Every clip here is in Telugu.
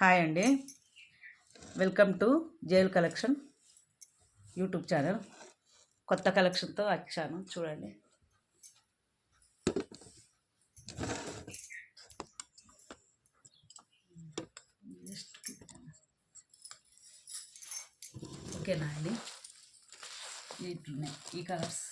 హాయ్ అండి, welcome to JL collection YouTube channel. కొత్త కలెక్షన్తో వచ్చాను, చూడండి. ఓకేనా అండి, ఇట్లున్నాయి ఈ కలర్స్.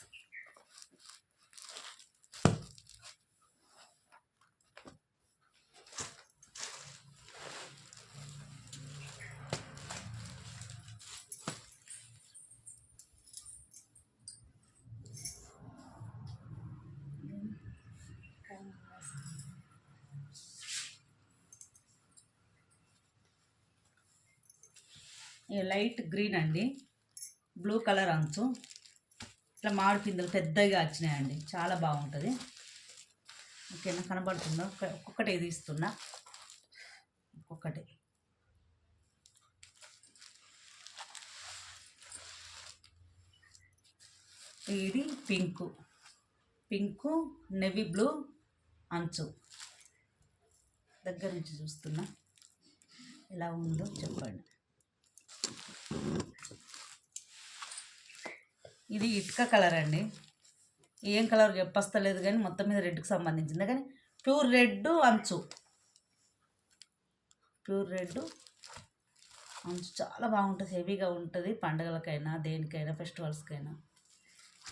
లైట్ గ్రీన్ అండి, బ్లూ కలర్ అంచు, ఇట్లా మామిడి పిందెలు పెద్దగా వచ్చినాయండి, చాలా బాగుంటుంది. ఓకేనా, కనబడుతుందా? ఒక్కొక్కటి తీస్తున్నా, ఒక్కొక్కటి. ఇది పింకు నెవీ బ్లూ అంచు. దగ్గర నుంచి చూస్తున్నా, ఎలా ఉందో చెప్పండి. ఇది ఇటుక కలర్ అండి, ఏం కలర్ చెప్పస్తలేదు కానీ మొత్తం మీద రెడ్కి సంబంధించింది. కానీ ప్యూర్ రెడ్ అంచు, చాలా బాగుంటుంది, హెవీగా ఉంటుంది. పండుగలకైనా దేనికైనా ఫెస్టివల్స్కైనా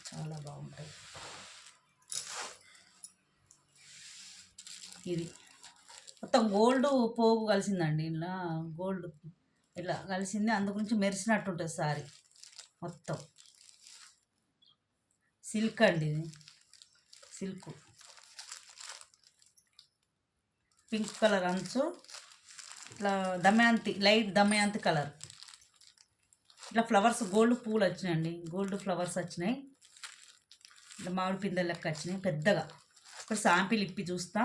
చాలా బాగుంటుంది. ఇది మొత్తం గోల్డ్ పోగు కలిసిందండి, ఇలా గోల్డ్ ఇట్లా కలిసింది, అందుగురించి మెరిసినట్టు ఉంటుంది సారీ మొత్తం. సిల్క్ అండి, ఇది సిల్క్, పింక్ కలర్ అంచు, ఇట్లా దమయంతి, లైట్ దమయంతి కలర్. ఇట్లా ఫ్లవర్స్ గోల్డ్ పూలు వచ్చినాయండి, గోల్డ్ ఫ్లవర్స్ వచ్చినాయి. ఇట్లా మామిడి పిందెల లెక్క వచ్చినాయి పెద్దగా. ఒక శాంపిల్ ఇప్పి చూస్తా.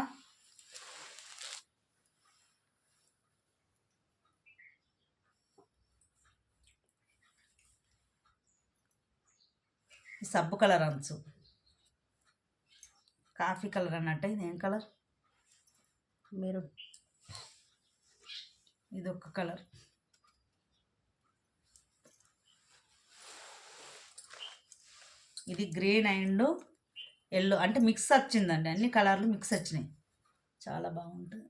సబ్బు కలర్ అంచు, కాఫీ కలర్ అన్నట్టు. ఇది ఏం కలర్? మీరు ఇది ఒక కలర్. ఇది గ్రీన్ అండ్ ఎల్లో అంటే మిక్స్ వచ్చిందండి, అన్ని కలర్లు మిక్స్ వచ్చినాయి, చాలా బాగుంటుంది.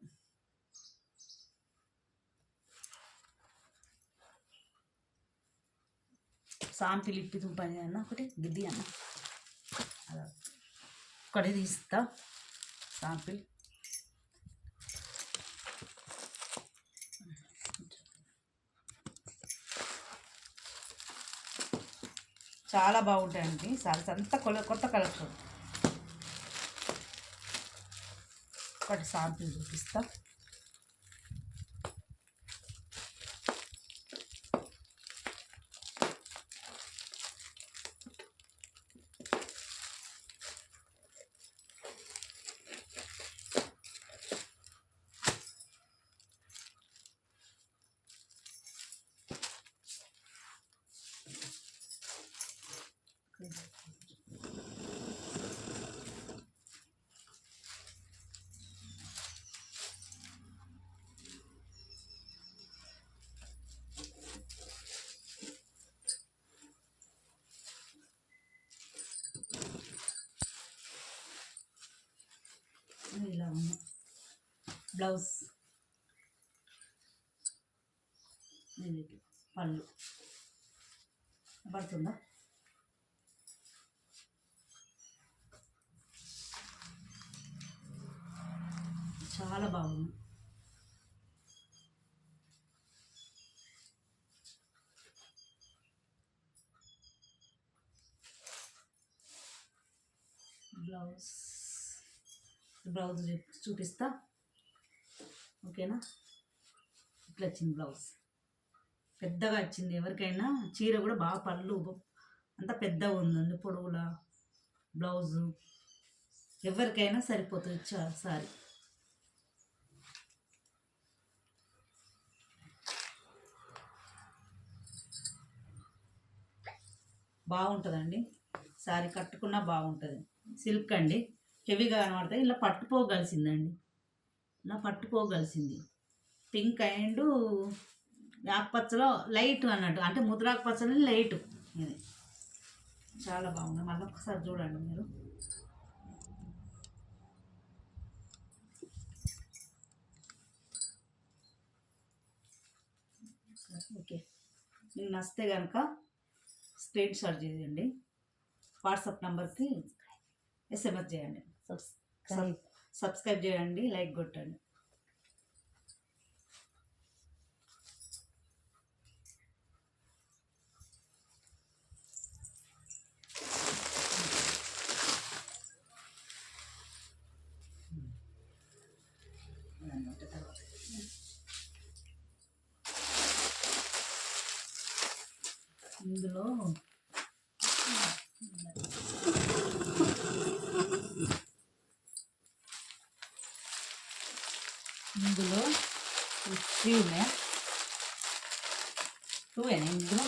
సాంపిల్ ఇప్పి తుంపని అన్న ఒకటి గిద్ది అన్న, అలా ఒకటి తీస్తా సాంపిల్. చాలా బాగుంటాయండి సారీస్ అంతా, కొత్త కలెక్షన్. ఒకటి సాంపిల్ చూపిస్తా. ఇలా ఉంది బ్లౌజ్, పళ్ళు పడుతుందా? చాలా బాగుంది. బ్లౌజ్ చూపిస్తా. ఓకేనా, ఇట్లా వచ్చింది బ్లౌజ్, పెద్దగా వచ్చింది. ఎవరికైనా చీర కూడా బాగా పళ్ళు అంత పెద్దగా ఉందండి, పొడవుల బ్లౌజు ఎవరికైనా సరిపోతుంది సారీ. బాగుంటుందండి సారీ, కట్టుకున్నా బాగుంటుంది. సిల్క్ అండి, హెవీగా కనబడతాయి. ఇలా పట్టుపోగలిసిందండి, ఇలా పట్టుపోగలిసింది. పింక్ అండ్ ఆకుపచ్చలో లైట్ అన్నట్టు, అంటే ముద్రాకు పచ్చని లైట్. ఇది చాలా బాగుంది. మళ్ళీ ఒకసారి చూడండి మీరు. ఓకే, మీకు నచ్చితే కనుక స్క్రీన్ షాట్ చేయండి, వాట్సాప్ నెంబర్కి ఎస్ఎంఎస్ చేయండి, సబ్స్క్రైబ్ చేయండి, లైక్ కొట్టండి. ఇందులో ఇందులో 3 ఉన్నాయా, 2 ఇందులో.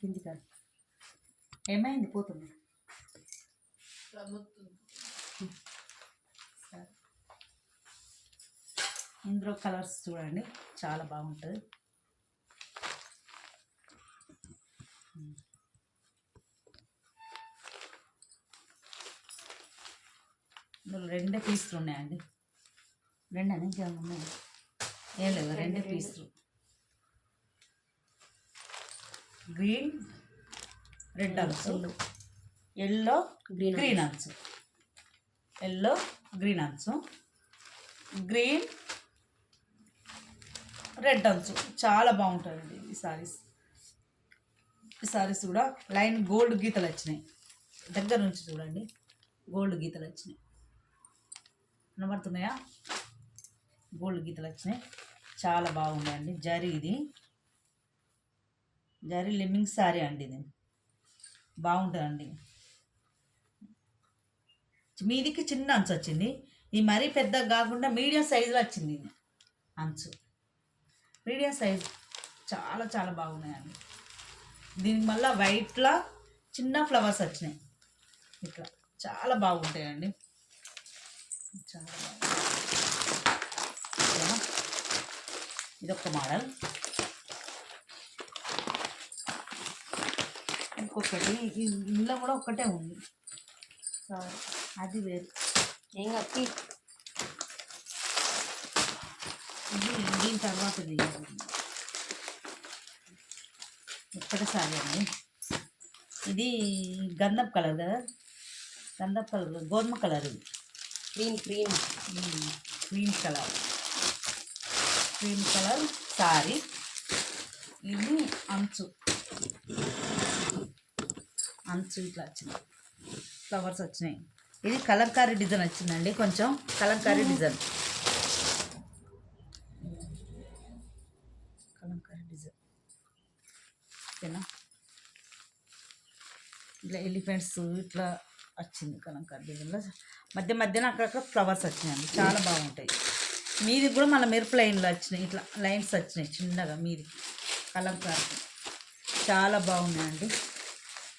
కింది కాదు, ఏమైంది పోతుంది. ఇందులో కలర్స్ చూడండి, చాలా బాగుంటుంది. ఇందులో 2 పీసులు ఉన్నాయండి. 2 అని ఇంకేమైనా ఉన్నాయి? ఏం లేదు, 2 పీసులు. గ్రీన్ రెడ్ అంచు, ఎల్లో గ్రీన్ అంచు, ఎల్లో గ్రీన్ అంచు, గ్రీన్ రెడ్ అంచు. చాలా బాగుంటుందండి ఈ సారీస్. ఈ సారీస్ కూడా లైన్ గోల్డ్ గీతలు వచ్చినాయి. దగ్గర నుంచి చూడండి, గోల్డ్ గీతలు వచ్చినాయి, కనబడుతున్నాయా? గోల్డ్ గీతలు వచ్చినాయి, చాలా బాగున్నాయండి. జరీ, ఇది జరీ లిమ్మింగ్ సారీ అండి. ఇది బాగుంటుందండి. మీదికి చిన్న అంచు వచ్చింది, ఈ మరీ పెద్దగా కాకుండా మీడియం సైజులో వచ్చింది ఇది అంచు. మీడియం సైజ్, చాలా చాలా బాగున్నాయండి. దీనికి మళ్ళీ వైట్లో చిన్న ఫ్లవర్స్ వచ్చినాయి, ఇట్లా చాలా బాగుంటాయండి. చాలా బాగుంది. ఇదొక మోడల్. ఇంకొకటి ఇందులో కూడా ఒక్కటే ఉంది, అది వేరు. ఏం కప్పి ఇది దీని తర్వాత ఒక్కటేసారి అండి. ఇది గంధం కలర్ కదా, గంధం కలర్, గోధుమ కలర్. ఇది cream colour, cream colour sorry. ఇది అంచు ఇట్లా వచ్చింది, ఫ్లవర్స్ వచ్చినాయి. ఇది కలంకారీ డిజైన్ వచ్చిందండి, కొంచెం కలంకారీ డిజైన్. ఓకేనా? ఇట్లా ఎలిఫెంట్స్ ఇట్లా వచ్చింది కలంకారీ డిజైన్లో. మధ్యన అక్కడక్కడ ఫ్లవర్స్ వచ్చినాయండి, చాలా బాగుంటాయి. మీది కూడా మన మెరుపు లైన్లో వచ్చినాయి, ఇట్లా లైన్స్ వచ్చినాయి చిన్నగా మీది కలంకారీ. చాలా బాగున్నాయండి,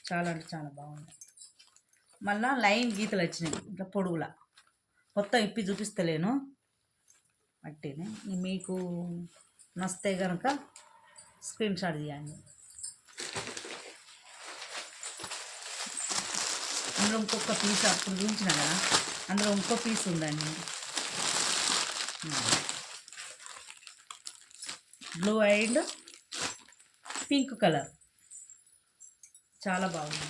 చాలా అంటే చాలా బాగున్నాయి. మళ్ళీ లైన్ గీతలు వచ్చినాయి ఇట్లా పొడుగులా. మొత్తం ఇప్పి చూపిస్తలేను, అట్టేనే. మీకు నచ్చితే కనుక స్క్రీన్ షాట్ తీయండి. అందులో ఇంకొక పీస్ అప్పుడు చూపించిన కదా, అందులో ఇంకో పీస్ ఉందండి. బ్లూ అండ్ పింక్ కలర్, చాలా బాగుంది.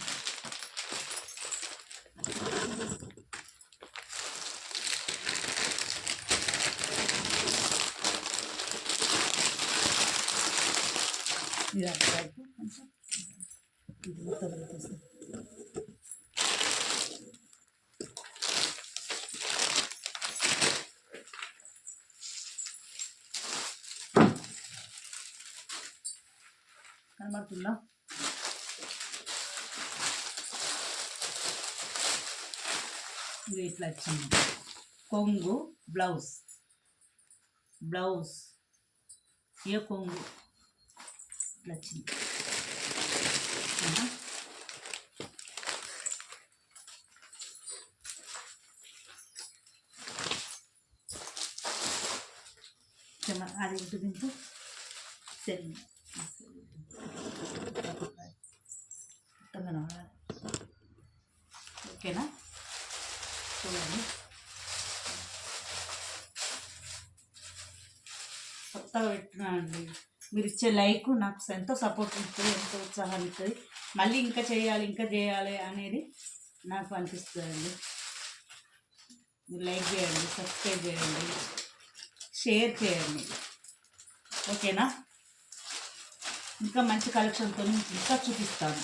ఇది కొంచెం ఇది మొత్తం కనబడుతుందా? ఇది ఇట్లా వచ్చింది కొంగు, బ్లౌజ్ ఏ కొంగు ఇట్లా వచ్చింది. అది ఇంటి దింపు సెల్ ఓకేనా చూడండి. కొత్తగా పెట్టినా అండి, మీరు ఇచ్చే లైక్ నాకు ఎంతో సపోర్ట్ ఇస్తుంది, ఎంతో ఉత్సాహాన్ని ఇస్తుంది. మళ్ళీ ఇంకా చేయాలి అనేది నాకు అనిపిస్తుందండి. మీరు లైక్ చేయండి, సబ్స్క్రైబ్ చేయండి, షేర్ చేయండి. ఓకేనా? ఇంకా మంచి కలెక్షన్తో ఇంకా చూపిస్తాను.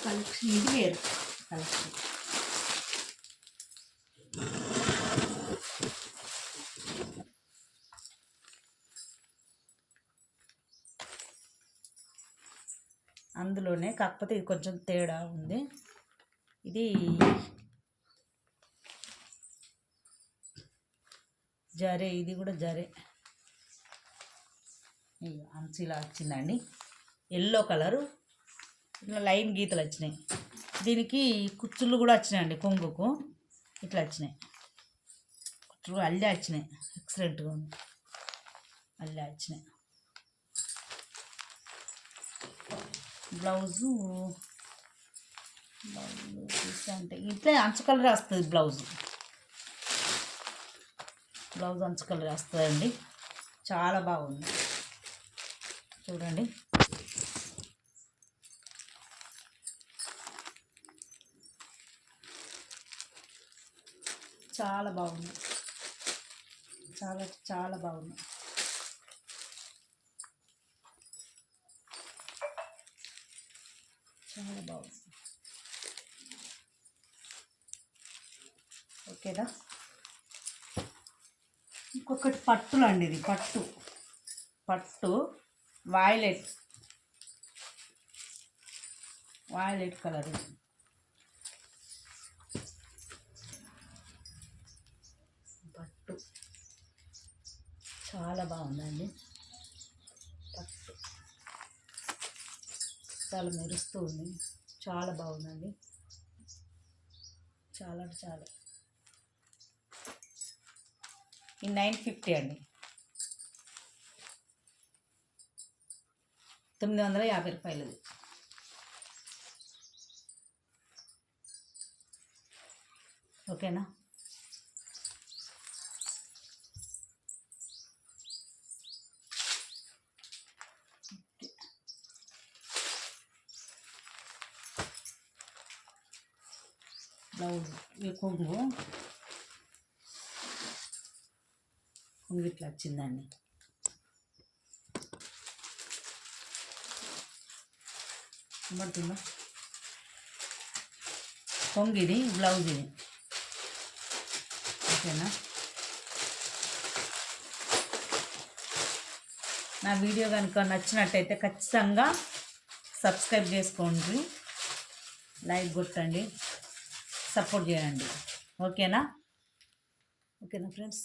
కలెక్షన్ ఇది వేరు కలెక్షన్. అందులోనే కాకపోతే ఇది కొంచెం తేడా ఉంది. ఇది జరే, ఇది కూడా జరే. అంచు ఇలా వచ్చిందండి, ఎల్లో కలరు, ఇట్లా లైన్ గీతలు వచ్చినాయి. దీనికి కుచ్చుళ్ళు కూడా వచ్చినాయండి, కొంగుకు ఇట్లా వచ్చినాయి కుచ్చులు, అల్లే వచ్చినాయి. ఎక్సలెంట్గా ఉంది, అల్లే వచ్చినాయి. బ్లౌజు అంటే ఇట్లా అంచు కలర్ వస్తుంది. బ్లౌజ్ అంచు కలర్ వస్తుందండి. చాలా బాగుంది చూడండి. చాలా బాగుంది, చాలా చాలా బాగుంది. చాలా బాగుంది. ఓకేనా? ఇంకొకటి పట్టులు అండి, ఇది పట్టు వైలెట్ కలర్. ఇది పట్టు చాలా బాగుందండి. పట్టు చాలా మెరుస్తూ ఉంది, చాలా బాగుందండి. చాలా చాలా. ఈ 950 అండి, 950 రూపాయలది. ఓకేనా? బ్లౌజ్ కొంగు ఇట్లా వచ్చిందండి. పడుతుందా? కొంగిది, బ్లౌజ్ ఇది. ఓకేనా? నా వీడియో కనుక నచ్చినట్టయితే ఖచ్చితంగా సబ్స్క్రైబ్ చేసుకోండి, లైక్ కొట్టండి, సపోర్ట్ చేయండి. ఓకేనా ఫ్రెండ్స్?